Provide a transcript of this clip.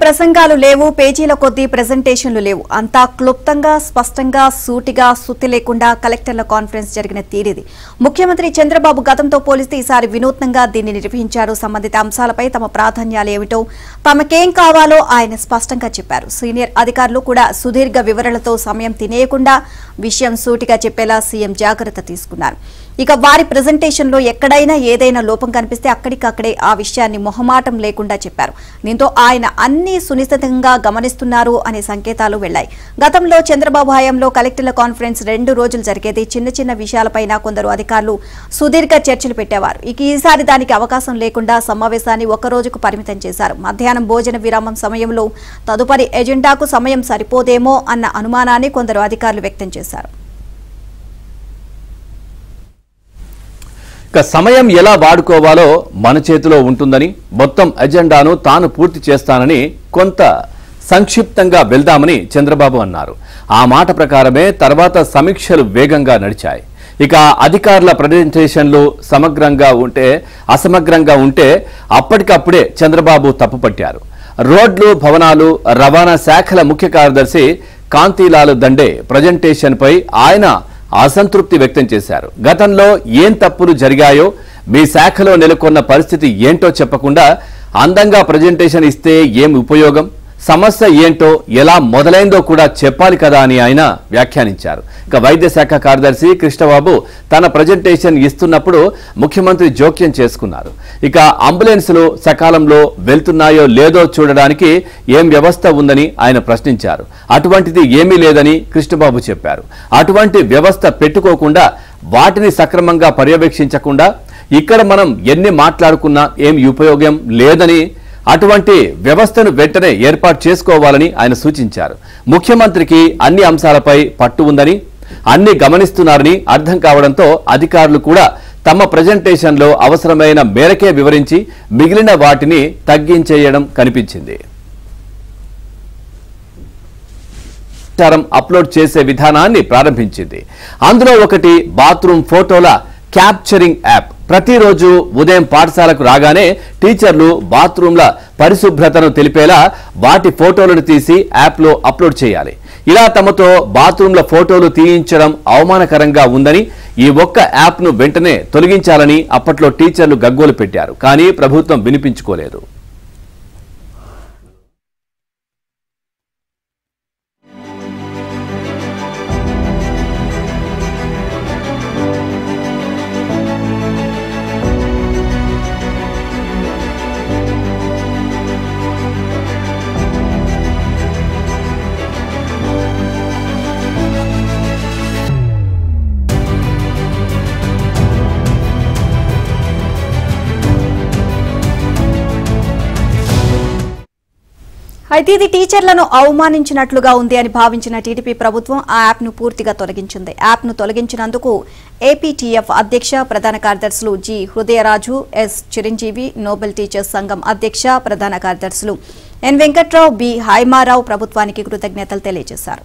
ప్రసంగాలు లేవు, పేజీల కొద్దీ ప్రెజెంటేషన్లు లేవు. అంతా క్లుప్తంగా, స్పష్టంగా, సూటిగా, సుత్తి లేకుండా కలెక్టర్ల కాన్ఫరెన్స్ జరిగిన తీరిది. ముఖ్యమంత్రి చంద్రబాబు గతంతో పోలిస్తే ఈసారి వినూత్నంగా దీన్ని నిర్వహించారు. సంబంధిత అంశాలపై తమ ప్రాధాన్యాలు ఏమిటో, తమకేం కావాలో ఆయన స్పష్టంగా చెప్పారు. సీనియర్ అధికారులు కూడా సుదీర్ఘ వివరణలతో సమయం తినేయకుండా విషయం సూటిగా చెప్పేలా సీఎం జాగ్రత్త తీసుకున్నారు. ఇక వారి ప్రెజెంటేషన్లో ఎక్కడైనా ఏదైనా లోపం కనిపిస్తే అక్కడికక్కడే ఆ విషయాన్ని మొహమాటం లేకుండా చెప్పారు. దీంతో ఆయన అన్ని సునిశ్చితంగా గమనిస్తున్నారు అనే సంకేతాలు వెళ్లాయి. గతంలో చంద్రబాబు హయాంలో కలెక్టర్ల కాన్ఫరెన్స్ 2 రోజులు జరిగేది. చిన్న చిన్న విషయాలపైన కొందరు అధికారులు సుదీర్ఘ చర్చలు పెట్టేవారు. ఇక ఈసారి దానికి అవకాశం లేకుండా సమావేశాన్ని 1 రోజుకు పరిమితం చేశారు. మధ్యాహ్నం భోజన విరామం సమయంలో తదుపరి ఎజెండాకు సమయం సరిపోదేమో అన్న అనుమానాన్ని కొందరు అధికారులు వ్యక్తం చేశారు. సమయం ఎలా వాడుకోవాలో మన చేతిలో ఉంటుందని, మొత్తం ఎజెండాను తాను పూర్తి చేస్తానని కొంత సంక్షిప్తంగా వెళ్దామని చంద్రబాబు అన్నారు. ఆ మాట ప్రకారమే తర్వాత సమీక్షలు వేగంగా నడిచాయి. ఇక అధికారుల ప్రెజెంటేషన్లు అసమగ్రంగా ఉంటే అప్పటికప్పుడే చంద్రబాబు తప్పుపట్టారు. రోడ్లు, భవనాలు, రవాణా శాఖల ముఖ్య కార్యదర్శి కాంతిలాల్ దండే ప్రెజెంటేషన్ పై ఆయన అసంతృప్తి వ్యక్తం చేశారు. గతంలో ఏం తప్పులు జరిగాయో, మీ శాఖలో నెలకొన్న పరిస్థితి ఏంటో చెప్పకుండా అందంగా ప్రెజెంటేషన్ ఇస్తే ఏం ఉపయోగం, సమస్య ఏంటో, ఎలా మొదలైందో కూడా చెప్పాలి కదా అని ఆయన వ్యాఖ్యానించారు. ఇక వైద్య శాఖ కార్యదర్శి కృష్ణబాబు తన ప్రెజెంటేషన్ ఇస్తున్నప్పుడు ముఖ్యమంత్రి జోక్యం చేసుకున్నారు. ఇక అంబులెన్సులు సకాలంలో వెళ్తున్నాయో లేదో చూడడానికి ఏం వ్యవస్థ ఉందని ఆయన ప్రశ్నించారు. అటువంటిది ఏమీ లేదని కృష్ణబాబు చెప్పారు. అటువంటి వ్యవస్థ పెట్టుకోకుండా, వాటిని సక్రమంగా పర్యవేక్షించకుండా ఇక్కడ మనం ఎన్ని మాట్లాడుకున్నా ఏం ఉపయోగం లేదని, అటువంటి వ్యవస్థను వెంటనే ఏర్పాటు చేసుకోవాలని ఆయన సూచించారు. ముఖ్యమంత్రికి అన్ని అంశాలపై పట్టు ఉందని, అన్ని గమనిస్తున్నారని అర్థం కావడంతో అధికారులు కూడా తమ ప్రెజెంటేషన్లో అవసరమైన మేరకే వివరించి మిగిలిన వాటిని తగ్గించేయడం కనిపించింది. అప్లోడ్ చేసే విధానాన్ని ప్రారంభించింది. అందులో ఒకటి బాత్రూమ్ ఫోటోల క్యాప్చరింగ్ యాప్. ప్రతిరోజు ఉదయం పాఠశాలకు రాగానే టీచర్లు బాత్రూంల పరిశుభ్రతను తెలిపేలా వాటి ఫోటోలను తీసి యాప్లో అప్లోడ్ చేయాలి. ఇలా తమతో బాత్రూంల ఫోటోలు తీయించడం అవమానకరంగా ఉందని, ఈ ఒక్క యాప్ను వెంటనే తొలగించాలని అప్పట్లో టీచర్లు గగ్గోలు పెట్టారు. కానీ ప్రభుత్వం వినిపించుకోలేదు. అయితే ఇది టీచర్లను అవమానించినట్లుగా ఉంది అని భావించిన టీడీపీ ప్రభుత్వం ఆ యాప్ను పూర్తిగా తొలగించింది. యాప్ను తొలగించినందుకు ఏపీటీఎఫ్ అధ్యక్ష, ప్రధాన కార్యదర్శులు G Hrudayaraju, S Chiranjeevi, noble teachers సంఘం అధ్యక్ష, ప్రధాన కార్యదర్శులు ఎన్ వెంకట్రావు, బి హైమారావు ప్రభుత్వానికి కృతజ్ఞతలు తెలియజేశారు.